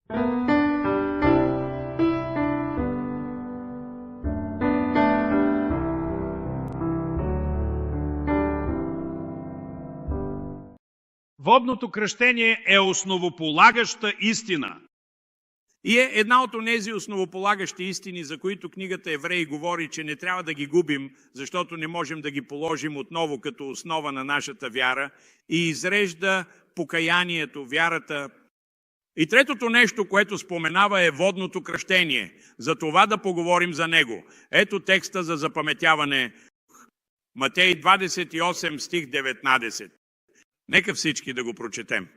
Водното кръщение е основополагаща истина. И е една от онези основополагащи истини, за които книгата Евреи говори, че не трябва да ги губим, защото не можем да ги положим отново като основа на нашата вяра, и изрежда покаянието, вярата. И третото нещо, което споменава, е водното кръщение. За това да поговорим за него. Ето текста за запаметяване. Матей 28, стих 19. Нека всички да го прочетем.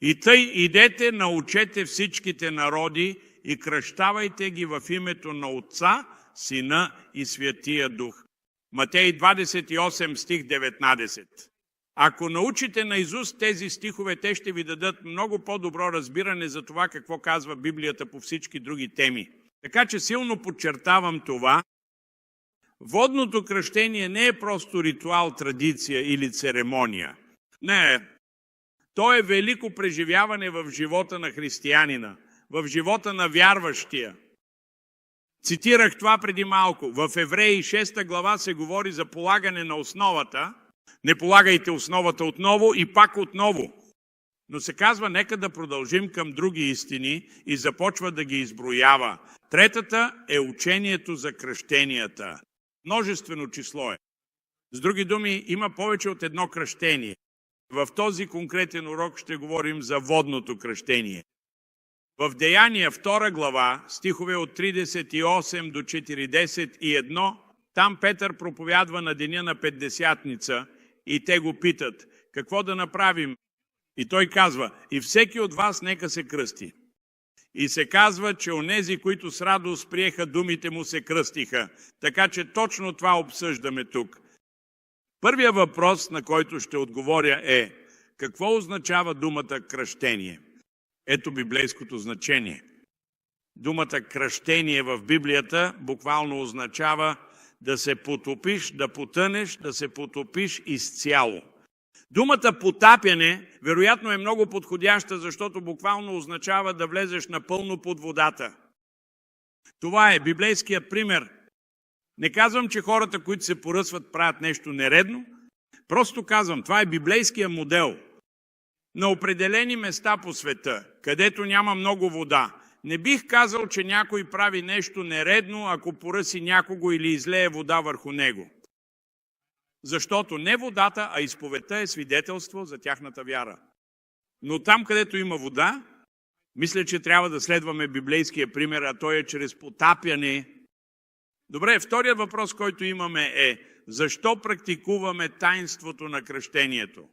И тъй идете, научете всичките народи и кръщавайте ги в името на Отца, Сина и Святия Дух. Матей 28, стих 19. Ако научите наизуст тези стихове, те ще ви дадат много по-добро разбиране за това какво казва Библията по всички други теми. Така че силно подчертавам това. Водното кръщение не е просто ритуал, традиция или церемония. Не, то е велико преживяване в живота на християнина, в живота на вярващия. Цитирах това преди малко. В Евреи 6 глава се говори за полагане на основата. Не полагайте основата отново и пак отново. Но се казва, нека да продължим към други истини и започва да ги изброява. Третата е учението за кръщенията. Множествено число е. С други думи, има повече от едно кръщение. В този конкретен урок ще говорим за водното кръщение. В Деяния 2 глава, стихове от 38 до 41, там Петър проповядва на деня на Петдесятница и те го питат, какво да направим? И той казва, и всеки от вас нека се кръсти. И се казва, че онези, които с радост приеха думите му, се кръстиха. Така че точно това обсъждаме тук. Първият въпрос, на който ще отговоря е, какво означава думата кръщение? Ето библейското значение. Думата кръщение в Библията буквално означава да се потопиш, да потънеш, да се потопиш изцяло. Думата потапяне вероятно е много подходяща, защото буквално означава да влезеш напълно под водата. Това е библейският пример. Не казвам, че хората, които се поръсват, правят нещо нередно. Просто казвам, това е библейския модел. На определени места по света, където няма много вода, не бих казал, че някой прави нещо нередно, ако поръси някого или излее вода върху него. Защото не водата, а изповедта е свидетелство за тяхната вяра. Но там, където има вода, мисля, че трябва да следваме библейския пример, а той е чрез потапяне. Добре, вторият въпрос, който имаме е, защо практикуваме таинството на кръщението?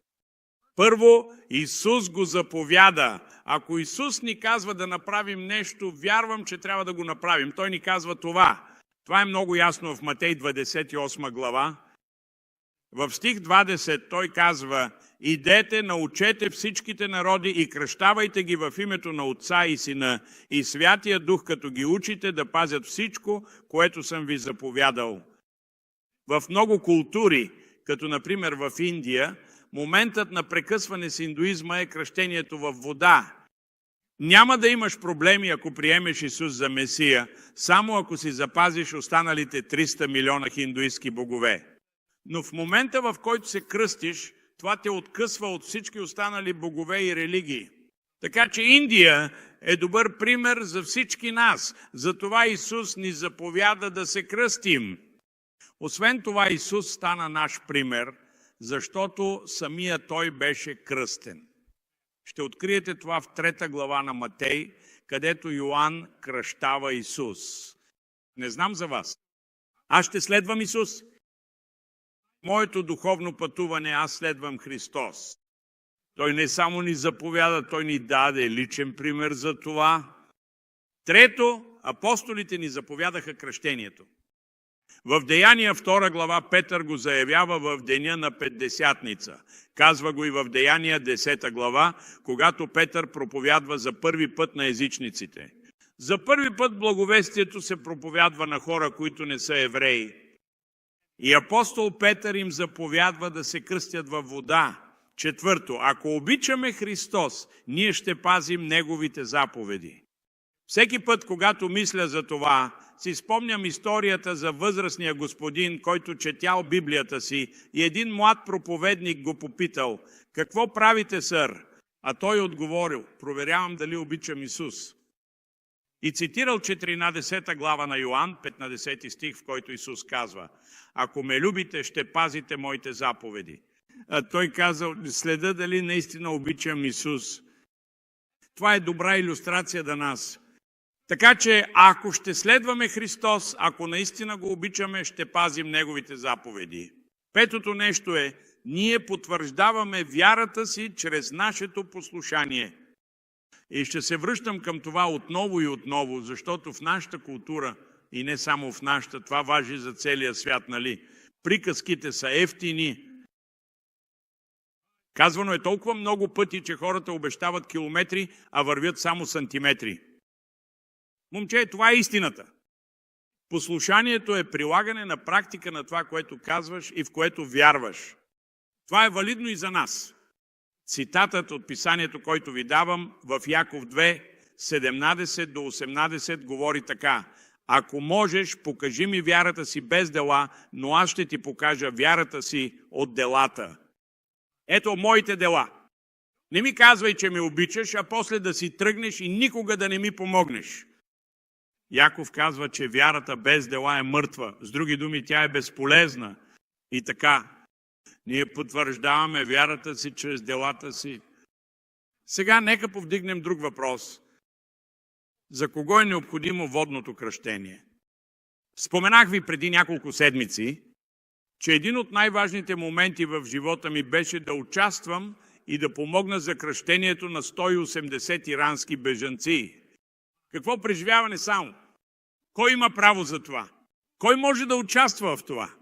Първо, Исус го заповяда. Ако Исус ни казва да направим нещо, вярвам, че трябва да го направим. Той ни казва това. Това е много ясно в Матей 28 глава. В стих 20 той казва, идете, научете всичките народи и кръщавайте ги в името на Отца и Сина и Святия Дух, като ги учите да пазят всичко, което съм ви заповядал. В много култури, като например в Индия, моментът на прекъсване с индуизма е кръщението в вода. Няма да имаш проблеми, ако приемеш Исус за Месия, само ако си запазиш останалите 300 милиона хиндуистки богове. Но в момента, в който се кръстиш, това те откъсва от всички останали богове и религии. Така че Индия е добър пример за всички нас. Затова Исус ни заповяда да се кръстим. Освен това, Исус стана наш пример, защото самия Той беше кръстен. Ще откриете това в 3 глава на Матей, където Йоан кръщава Исус. Не знам за вас. Аз ще следвам Исус. Моето духовно пътуване, аз следвам Христос. Той не само ни заповяда, Той ни даде личен пример за това. Трето, апостолите ни заповядаха кръщението. В Деяния 2 глава Петър го заявява в деня на Петдесятница. Казва го и в Деяния 10 глава, когато Петър проповядва за първи път на езичниците. За първи път благовестието се проповядва на хора, които не са евреи. И апостол Петър им заповядва да се кръстят във вода, Четвърто, ако обичаме Христос, ние ще пазим Неговите заповеди. Всеки път, когато мисля за това, си спомням историята за възрастния господин, който четял Библията си и един млад проповедник го попитал: какво правите, сър? А той отговорил: проверявам дали обичам Исус. И цитирал 14 глава на Йоан, 15 стих, в който Исус казва: ако ме любите, ще пазите моите заповеди. А той казал: следа дали наистина обичам Исус. Това е добра илюстрация за нас. Така че, ако ще следваме Христос, ако наистина го обичаме, ще пазим Неговите заповеди. Петото нещо е, ние потвърждаваме вярата си чрез нашето послушание. И ще се връщам към това отново и отново, защото в нашата култура, и не само в нашата, това важи за целия свят, нали? Приказките са евтини. Казвано е толкова много пъти, че хората обещават километри, а вървят само сантиметри. Момче, това е истината. Послушанието е прилагане на практика на това, което казваш и в което вярваш. Това е валидно и за нас. Цитатът от писанието, който ви давам в Яков 2, 17 до 18 говори така: ако можеш, покажи ми вярата си без дела, но аз ще ти покажа вярата си от делата. Ето моите дела. Не ми казвай, че ме обичаш, а после да си тръгнеш и никога да не ми помогнеш. Яков казва, че вярата без дела е мъртва. С други думи, тя е безполезна. И така, ние потвърждаваме вярата си чрез делата си. Сега нека повдигнем друг въпрос. За кого е необходимо водното кръщение? Споменах ви преди няколко седмици, че един от най-важните моменти в живота ми беше да участвам и да помогна за кръщението на 180 ирански бежанци. Какво преживяване само? Кой има право за това? Кой може да участва в това?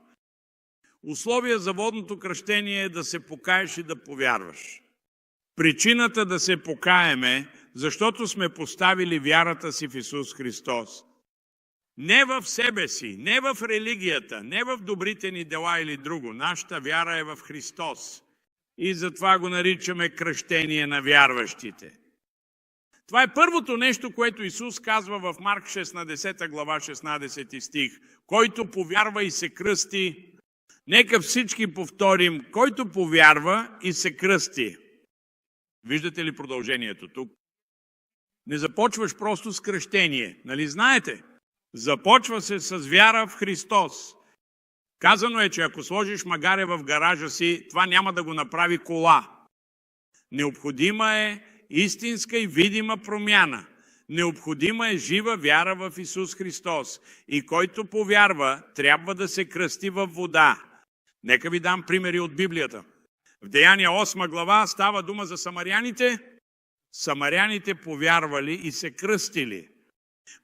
Условие за водното кръщение е да се покаеш и да повярваш. Причината да се покаем е, защото сме поставили вярата си в Исус Христос. Не в себе си, не в религията, не в добрите ни дела или друго. Нашата вяра е в Христос. И затова го наричаме кръщение на вярващите. Това е първото нещо, което Исус казва в Марк 16 глава 16 стих. Който повярва и се кръсти, нека всички повторим, който повярва и се кръсти. Виждате ли продължението тук? Не започваш просто с кръщение, нали знаете? Започва се с вяра в Христос. Казано е, че ако сложиш магаре в гаража си, това няма да го направи кола. Необходима е истинска и видима промяна. Необходима е жива вяра в Исус Христос. И който повярва, трябва да се кръсти във вода. Нека ви дам примери от Библията. В Деяния 8 глава става дума за самаряните. Самаряните повярвали и се кръстили.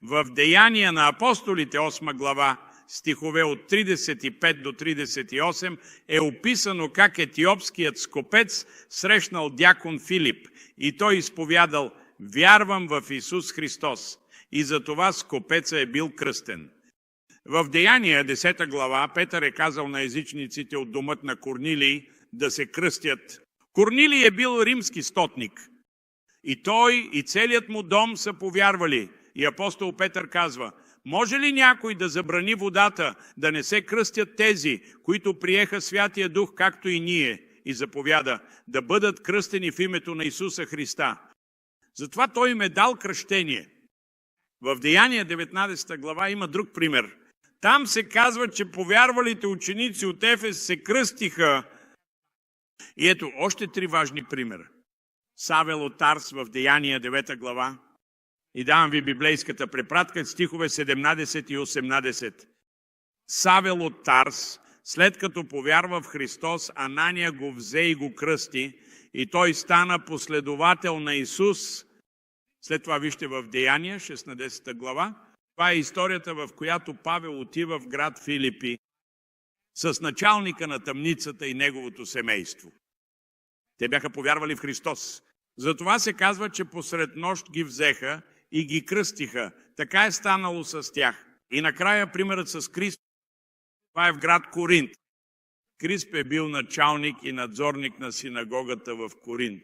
В Деяния на апостолите 8 глава, стихове от 35 до 38, е описано как етиопският скопец срещнал дякон Филип и той изповядал: вярвам в Исус Христос. И за това скопеца е бил кръстен. В Деяния 10 глава Петър е казал на езичниците от домът на Корнилий да се кръстят. Корнилий е бил римски стотник. И той, и целият му дом са повярвали. И апостол Петър казва: може ли някой да забрани водата, да не се кръстят тези, които приеха Святия Дух, както и ние? И заповяда да бъдат кръстени в името на Исуса Христа. Затова той им е дал кръщение. В Деяния 19 глава има друг пример. Там се казва, че повярвалите ученици от Ефес се кръстиха. И ето още три важни примера. Савел от Тарс в Деяния 9 глава. И давам ви библейската препратка, стихове 17 и 18. Савел от Тарс, след като повярва в Христос, Анания го взе и го кръсти, и той стана последовател на Исус. След това вижте в Деяния, 16 глава. Това е историята, в която Павел отива в град Филипи с началника на тъмницата и неговото семейство. Те бяха повярвали в Христос. Затова се казва, че посред нощ ги взеха и ги кръстиха. Така е станало с тях. И накрая примерът с Христос. Това е в град Коринт. Крисп е бил началник и надзорник на синагогата в Коринт.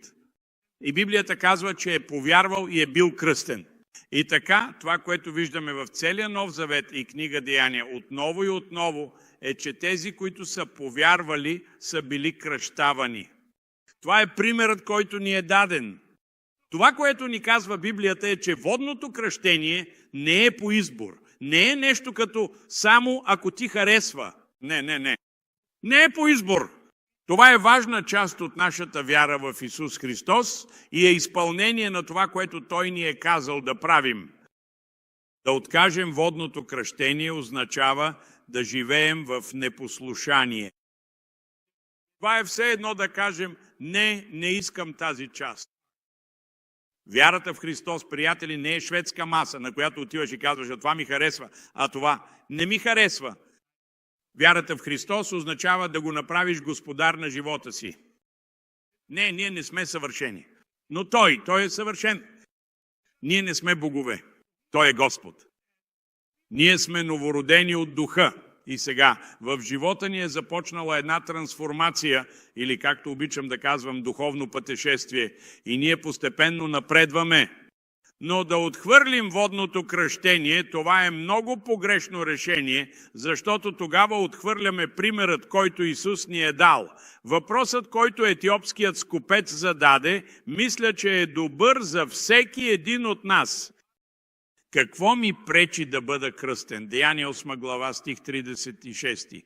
И Библията казва, че е повярвал и е бил кръстен. И така, това, което виждаме в целия Нов Завет и книга Деяния отново и отново, е, че тези, които са повярвали, са били кръщавани. Това е примерът, който ни е даден. Това, което ни казва Библията, е, че водното кръщение не е по избор. Не е нещо като само ако ти харесва. Не. Не е по избор. Това е важна част от нашата вяра в Исус Христос и е изпълнение на това, което Той ни е казал да правим. Да откажем водното кръщение означава да живеем в непослушание. Това е все едно да кажем, не искам тази част. Вярата в Христос, приятели, не е шведска маса, на която отиваш и казваш, а това ми харесва, а това не ми харесва. Вярата в Христос означава да го направиш господар на живота си. Не, ние не сме съвършени. Но Той е съвършен. Ние не сме богове. Той е Господ. Ние сме новородени от духа. И сега в живота ни е започнала една трансформация, или както обичам да казвам, духовно пътешествие. И ние постепенно напредваме. Но да отхвърлим водното кръщение, това е много погрешно решение, защото тогава отхвърляме примерът, който Исус ни е дал. Въпросът, който етиопският скупец зададе, мисля, че е добър за всеки един от нас. Какво ми пречи да бъда кръстен? Деяния 8 глава, стих 36.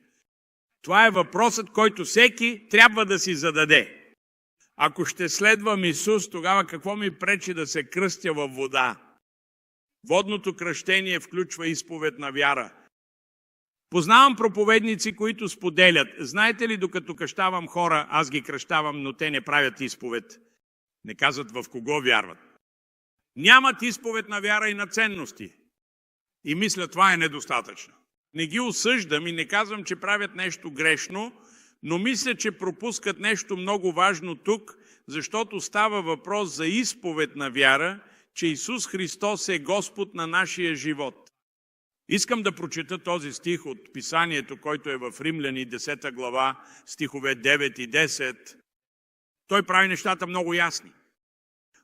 Това е въпросът, който всеки трябва да си зададе. Ако ще следвам Исус, тогава какво ми пречи да се кръстя във вода? Водното кръщение включва изповед на вяра. Познавам проповедници, които споделят. Знаете ли, докато кръщавам хора, аз ги кръщавам, но те не правят изповед. Не казват в кого вярват. Нямат изповед на вяра и на ценности. И мисля, това е недостатъчно. Не ги осъждам и не казвам, че правят нещо грешно, но мисля, че пропускат нещо много важно тук, защото става въпрос за изповед на вяра, че Исус Христос е Господ на нашия живот. Искам да прочета този стих от Писанието, който е в Римляни 10 глава, стихове 9 и 10. Той прави нещата много ясни.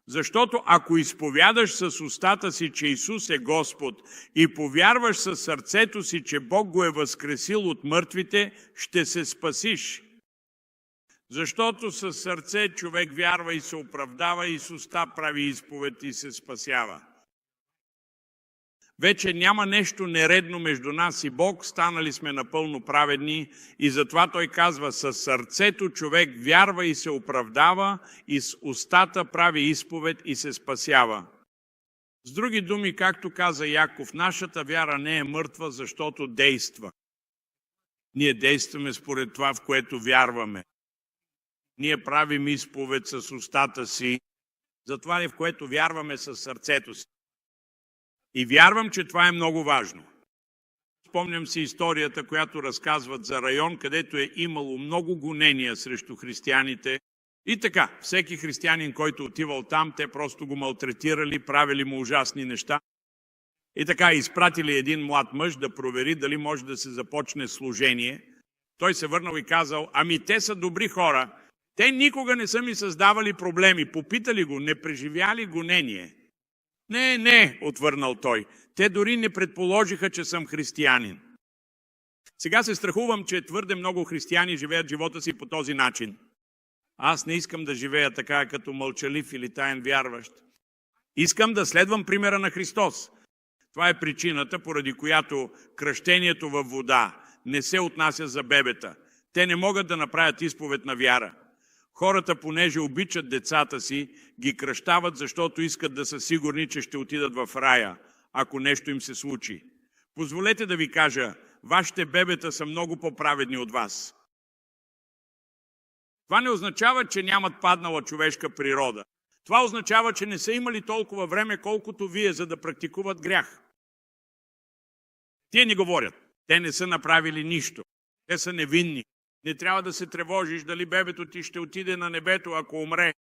Защото ако изповядаш с устата си, че Исус е Господ и повярваш със сърцето си, че Бог го е възкресил от мъртвите, ще се спасиш. Защото със сърце човек вярва и се оправдава, и с уста прави изповед и се спасява. Вече няма нещо нередно между нас и Бог, станали сме напълно праведни и затова Той казва, със сърцето човек вярва и се оправдава и с устата прави изповед и се спасява. С други думи, както каза Яков, нашата вяра не е мъртва, защото действа. Ние действаме според това, в което вярваме. Ние правим изповед с устата си, за това, в което вярваме със сърцето си. И вярвам, че това е много важно. Спомням си историята, която разказват за район, където е имало много гонения срещу християните. И така, всеки християнин, който отивал там, те просто го малтретирали, правили му ужасни неща. И така, изпратили един млад мъж да провери дали може да се започне служение. Той се върнал и казал, те са добри хора. Те никога не са ми създавали проблеми. Попитали го, не преживяли гонение. Не, отвърнал той. Те дори не предположиха, че съм християнин. Сега се страхувам, че твърде много християни живеят живота си по този начин. Аз не искам да живея така, като мълчалив или таен вярващ. Искам да следвам примера на Христос. Това е причината, поради която кръщението във вода не се отнася за бебета. Те не могат да направят изповед на вяра. Хората, понеже обичат децата си, ги кръщават, защото искат да са сигурни, че ще отидат в рая, ако нещо им се случи. Позволете да ви кажа, вашите бебета са много по-праведни от вас. Това не означава, че нямат паднала човешка природа. Това означава, че не са имали толкова време, колкото вие, за да практикуват грях. Те не говорят. Те не са направили нищо. Те са невинни. Не трябва да се тревожиш дали бебето ти ще отиде на небето, ако умре.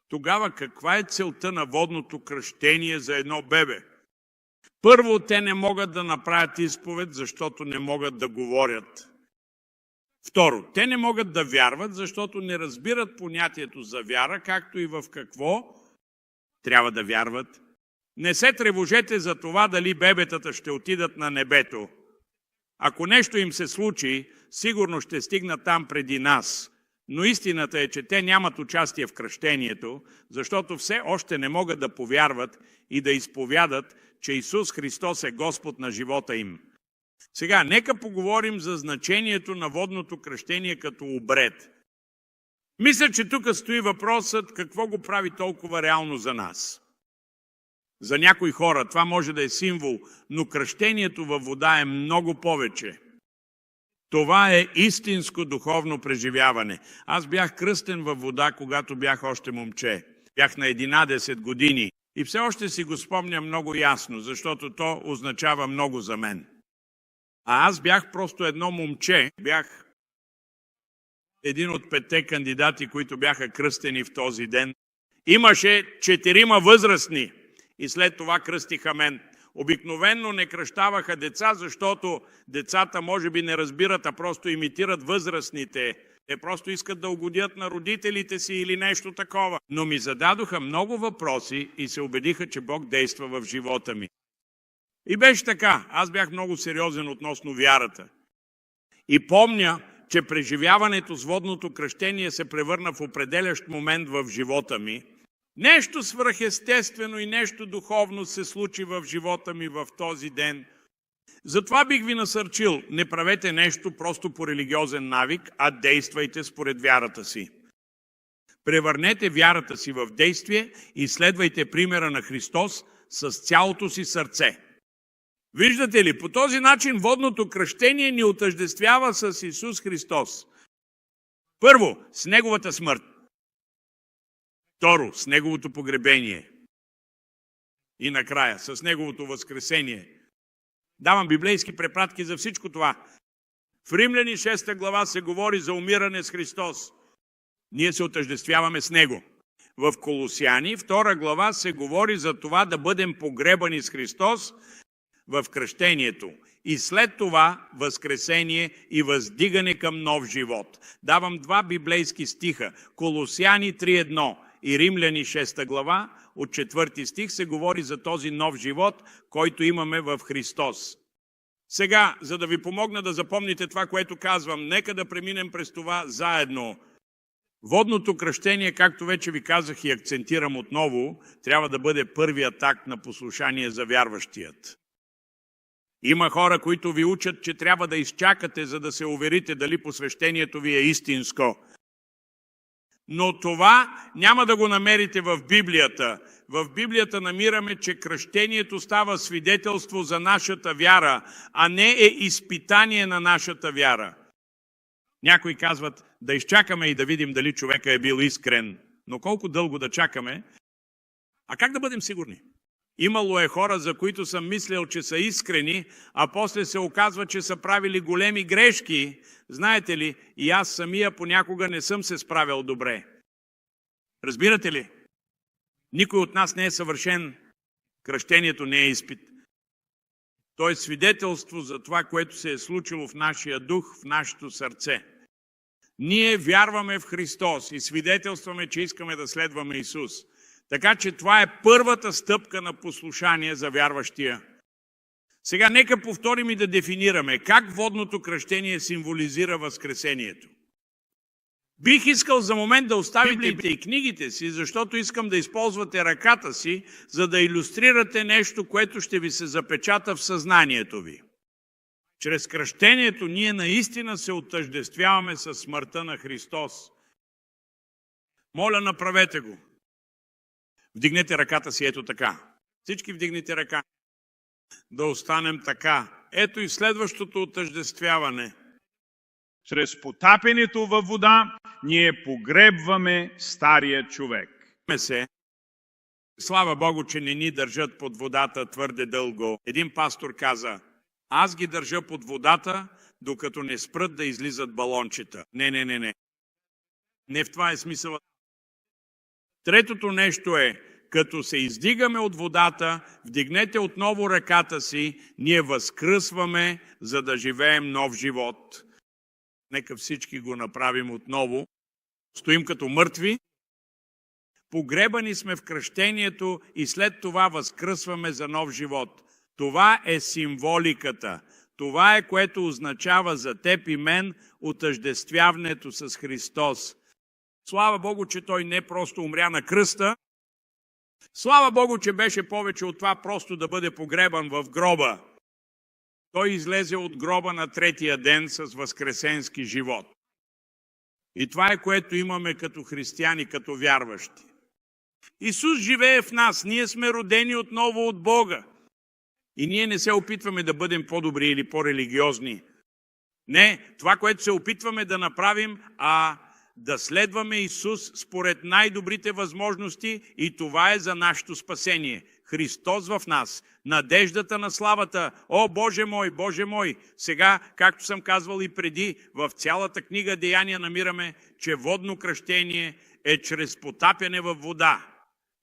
Тогава каква е целта на водното кръщение за едно бебе? Първо, те не могат да направят изповед, защото не могат да говорят. Второ, те не могат да вярват, защото не разбират понятието за вяра, както и в какво трябва да вярват. Не се тревожете за това дали бебетата ще отидат на небето. Ако нещо им се случи, сигурно ще стигнат там преди нас. Но истината е, че те нямат участие в кръщението, защото все още не могат да повярват и да изповядат, че Исус Христос е Господ на живота им. Сега, нека поговорим за значението на водното кръщение като обред. Мисля, че тук стои въпросът какво го прави толкова реално за нас. За някои хора това може да е символ, но кръщението във вода е много повече. Това е истинско духовно преживяване. Аз бях кръстен във вода, когато бях още момче. Бях на 11 години и все още си го спомня много ясно, защото то означава много за мен. А аз бях просто едно момче, бях един от 5 кандидати, които бяха кръстени в този ден. Имаше 4 възрастни и след това кръстиха мен. Обикновенно не кръщаваха деца, защото децата може би не разбират, а просто имитират възрастните. Те просто искат да угодят на родителите си или нещо такова. Но ми зададоха много въпроси и се убедиха, че Бог действа в живота ми. И беше така. Аз бях много сериозен относно вярата. И помня, че преживяването с водното кръщение се превърна в определящ момент в живота ми. Нещо свръхестествено и нещо духовно се случи в живота ми в този ден. Затова бих ви насърчил, не правете нещо просто по религиозен навик, а действайте според вярата си. Превърнете вярата си в действие и следвайте примера на Христос с цялото си сърце. Виждате ли, по този начин водното кръщение ни отъждествява с Исус Христос. Първо, с Неговата смърт. Второ, с Неговото погребение. И накрая, с Неговото възкресение. Давам библейски препратки за всичко това. В Римляни 6 глава се говори за умиране с Христос. Ние се отъждествяваме с Него. В Колосяни 2 глава се говори за това да бъдем погребани с Христос в кръщението. И след това възкресение и въздигане към нов живот. Давам 2 библейски стиха. Колосяни 3.1 и Римляни 6 глава от 4 стих се говори за този нов живот, който имаме в Христос. Сега, за да ви помогна да запомните това, което казвам, нека да преминем през това заедно. Водното кръщение, както вече ви казах и акцентирам отново, трябва да бъде първият акт на послушание за вярващият. Има хора, които ви учат, че трябва да изчакате, за да се уверите дали посвещението ви е истинско. Но това няма да го намерите в Библията. В Библията намираме, че кръщението става свидетелство за нашата вяра, а не е изпитание на нашата вяра. Някои казват да изчакаме и да видим дали човека е бил искрен. Но колко дълго да чакаме? А как да бъдем сигурни? Имало е хора, за които съм мислил, че са искрени, а после се оказва, че са правили големи грешки. Знаете ли, и аз самия понякога не съм се справил добре. Разбирате ли? Никой от нас не е съвършен. Кръщението не е изпит. То е свидетелство за това, което се е случило в нашия дух, в нашето сърце. Ние вярваме в Христос и свидетелстваме, че искаме да следваме Исус. Така че това е първата стъпка на послушание за вярващия. Сега нека повторим и да дефинираме как водното кръщение символизира възкресението. Бих искал за момент да оставите и книгите си, защото искам да използвате ръката си, за да илюстрирате нещо, което ще ви се запечата в съзнанието ви. Чрез кръщението ние наистина се отъждествяваме със смъртта на Христос. Моля, направете го. Вдигнете ръката си ето така. Всички вдигнете ръка. Да останем така. Ето и следващото отъждествяване. Чрез потапянето във вода ние погребваме стария човек. Слава Богу, че не ни държат под водата твърде дълго. Един пастор каза, аз ги държа под водата, докато не спрат да излизат балончета. Не. Не в това е смисъл. Третото нещо е, като се издигаме от водата, вдигнете отново ръката си, ние възкръсваме, за да живеем нов живот. Нека всички го направим отново. Стоим като мъртви. Погребани сме в кръщението и след това възкръсваме за нов живот. Това е символиката. Това е, което означава за теб и мен отъждествяването с Христос. Слава Богу, че Той не просто умря на кръста. Слава Богу, че беше повече от това просто да бъде погребан в гроба. Той излезе от гроба на третия ден с възкресенски живот. И това е, което имаме като християни, като вярващи. Исус живее в нас. Ние сме родени отново от Бога. И ние не се опитваме да бъдем по-добри или по-религиозни. Не, това, което се опитваме да направим, да следваме Исус според най-добрите възможности, и това е за нашето спасение. Христос в нас, надеждата на славата. О, Боже мой, Боже мой! Сега, както съм казвал и преди, в цялата книга Деяния намираме, че водно кръщение е чрез потапяне във вода.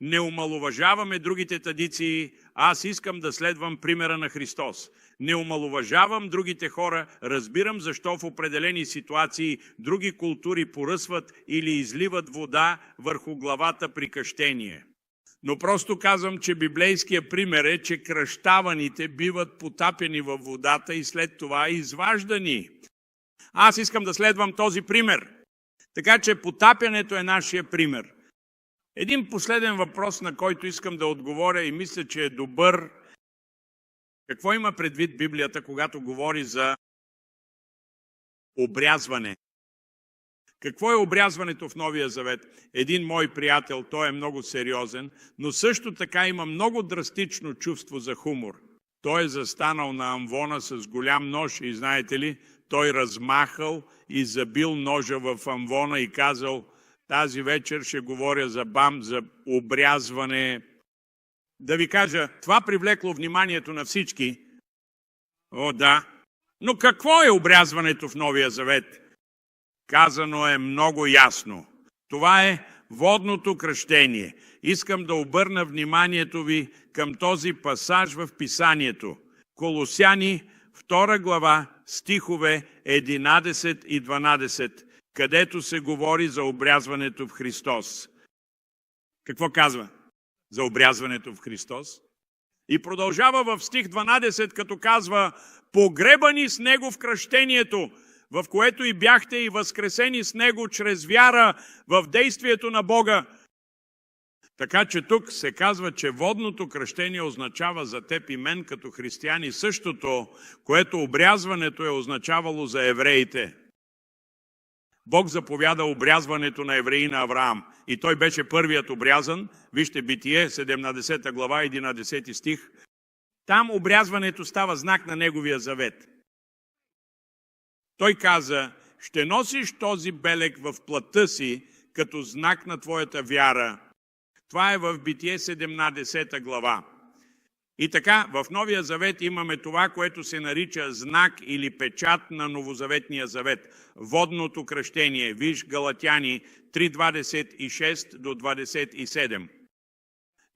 Не омаловажаваме другите традиции, аз искам да следвам примера на Христос. Не омаловажавам другите хора, разбирам защо в определени ситуации други култури поръсват или изливат вода върху главата при кръщение. Но просто казвам, че библейският пример е, че кръщаваните биват потапени във водата и след това изваждани. Аз искам да следвам този пример. Така че потапянето е нашия пример. Един последен въпрос, на който искам да отговоря и мисля, че е добър. Какво има предвид Библията, когато говори за обрязване? Какво е обрязването в Новия Завет? Един мой приятел, той е много сериозен, но също така има много драстично чувство за хумор. Той е застанал на амвона с голям нож и знаете ли, той размахал и забил ножа в амвона и казал: тази вечер ще говоря за обрязване. Да ви кажа, това привлекло вниманието на всички. О, да. Но какво е обрязването в Новия Завет? Казано е много ясно. Това е водното кръщение. Искам да обърна вниманието ви към този пасаж в Писанието. Колосяни, 2 глава, стихове 11 и 12, където се говори за обрязването в Христос. Какво казва за обрязването в Христос? И продължава в стих 12, като казва: погребани с Него в кръщението, в което и бяхте и възкресени с Него чрез вяра в действието на Бога. Така че тук се казва, че водното кръщение означава за теб и мен като християни същото, което обрязването е означавало за евреите. Бог заповяда обрязването на евреина Авраам. И той беше първият обрязан. Вижте Битие, 17 глава, 11 стих. Там обрязването става знак на неговия завет. Той каза: ще носиш този белег в плътта си като знак на твоята вяра. Това е в Битие 17 глава. И така, в Новия Завет имаме това, което се нарича знак или печат на Новозаветния завет. Водното кръщение. Виж Галатяни 3:26 до 27.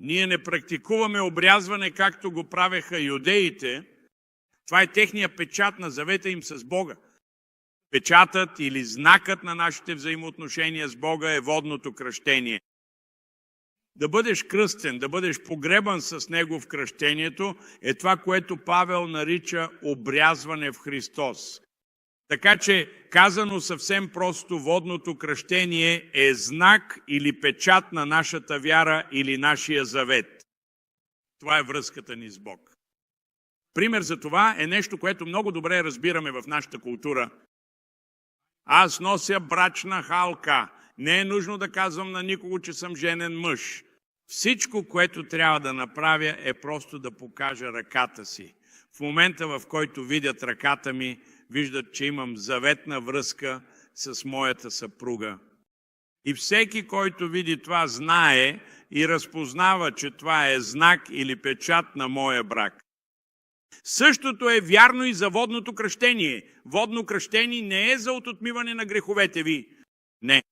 Ние не практикуваме обрязване, както го правеха юдеите. Това е техния печат на завета им с Бога. Печатът или знакът на нашите взаимоотношения с Бога е водното кръщение. Да бъдеш кръстен, да бъдеш погребан с Него в кръщението е това, което Павел нарича обрязване в Христос. Така че, казано съвсем просто, водното кръщение е знак или печат на нашата вяра или нашия завет. Това е връзката ни с Бог. Пример за това е нещо, което много добре разбираме в нашата култура. Аз нося брачна халка. Не е нужно да казвам на никого, че съм женен мъж. Всичко, което трябва да направя, е просто да покажа ръката си. В момента, в който видят ръката ми, виждат, че имам заветна връзка с моята съпруга. И всеки, който види това, знае и разпознава, че това е знак или печат на моя брак. Същото е вярно и за водното кръщение. Водно кръщение не е за отмиване на греховете ви. Не.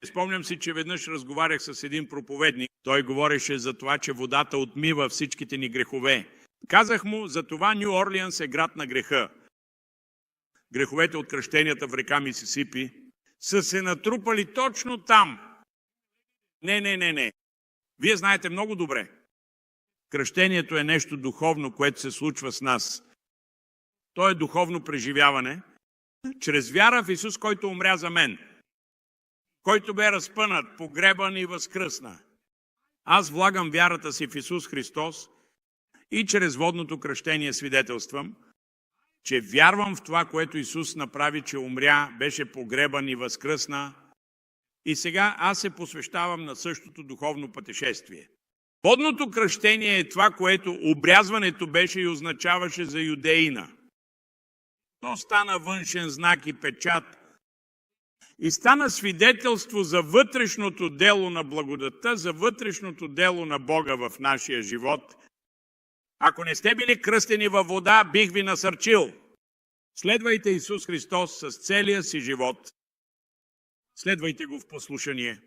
Спомням си, че веднъж разговарях с един проповедник. Той говореше за това, че водата отмива всичките ни грехове. Казах му, за това Ню Орлианс е град на греха. греховете от кръщенията в река Мисисипи, са се натрупали точно там. Не. Вие знаете много добре. Кръщението е нещо духовно, което се случва с нас. То е духовно преживяване, чрез вяра в Исус, който умря за мен, който бе разпънат, погребан и възкръсна. Аз влагам вярата си в Исус Христос и чрез водното кръщение свидетелствам, че вярвам в това, което Исус направи, че умря, беше погребан и възкръсна. И сега аз се посвещавам на същото духовно пътешествие. Водното кръщение е това, което обрязването беше и означаваше за юдеина. То стана външен знак и печат и стана свидетелство за вътрешното дело на благодата, за вътрешното дело на Бога в нашия живот. Ако не сте били кръстени във вода, бих ви насърчил. Следвайте Исус Христос с целия си живот. Следвайте го в послушание.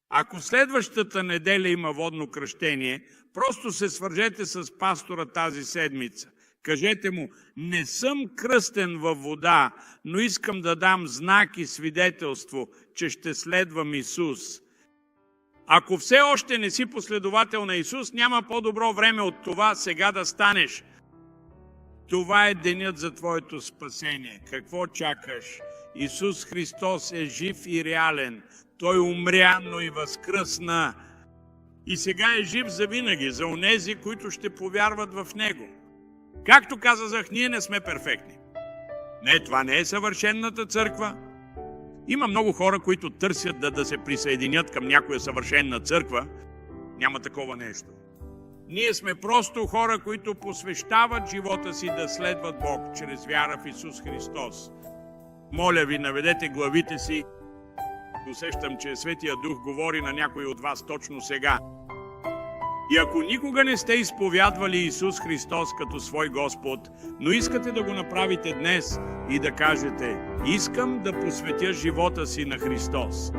Ако следващата неделя има водно кръщение, просто се свържете с пастора тази седмица. Кажете му: не съм кръстен във вода, но искам да дам знак и свидетелство, че ще следвам Исус. Ако все още не си последовател на Исус, няма по-добро време от това сега да станеш. Това е денят за твоето спасение. Какво чакаш? Исус Христос е жив и реален. Той умря, но и възкръсна. И сега е жив завинаги, за онези, които ще повярват в Него. Както казах, ние не сме перфектни. Не, това не е съвършенната църква. Има много хора, които търсят да се присъединят към някоя съвършенна църква. Няма такова нещо. Ние сме просто хора, които посвещават живота си да следват Бог чрез вяра в Исус Христос. Моля ви, наведете главите си. Усещам, че Светия Дух говори на някой от вас точно сега. И ако никога не сте изповядвали Исус Христос като свой Господ, но искате да го направите днес и да кажете: искам да посветя живота си на Христос.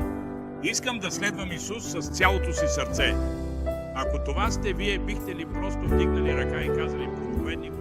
Искам да следвам Исус с цялото си сърце. Ако това сте вие, бихте ли просто вдигнали ръка и казали: проповедник,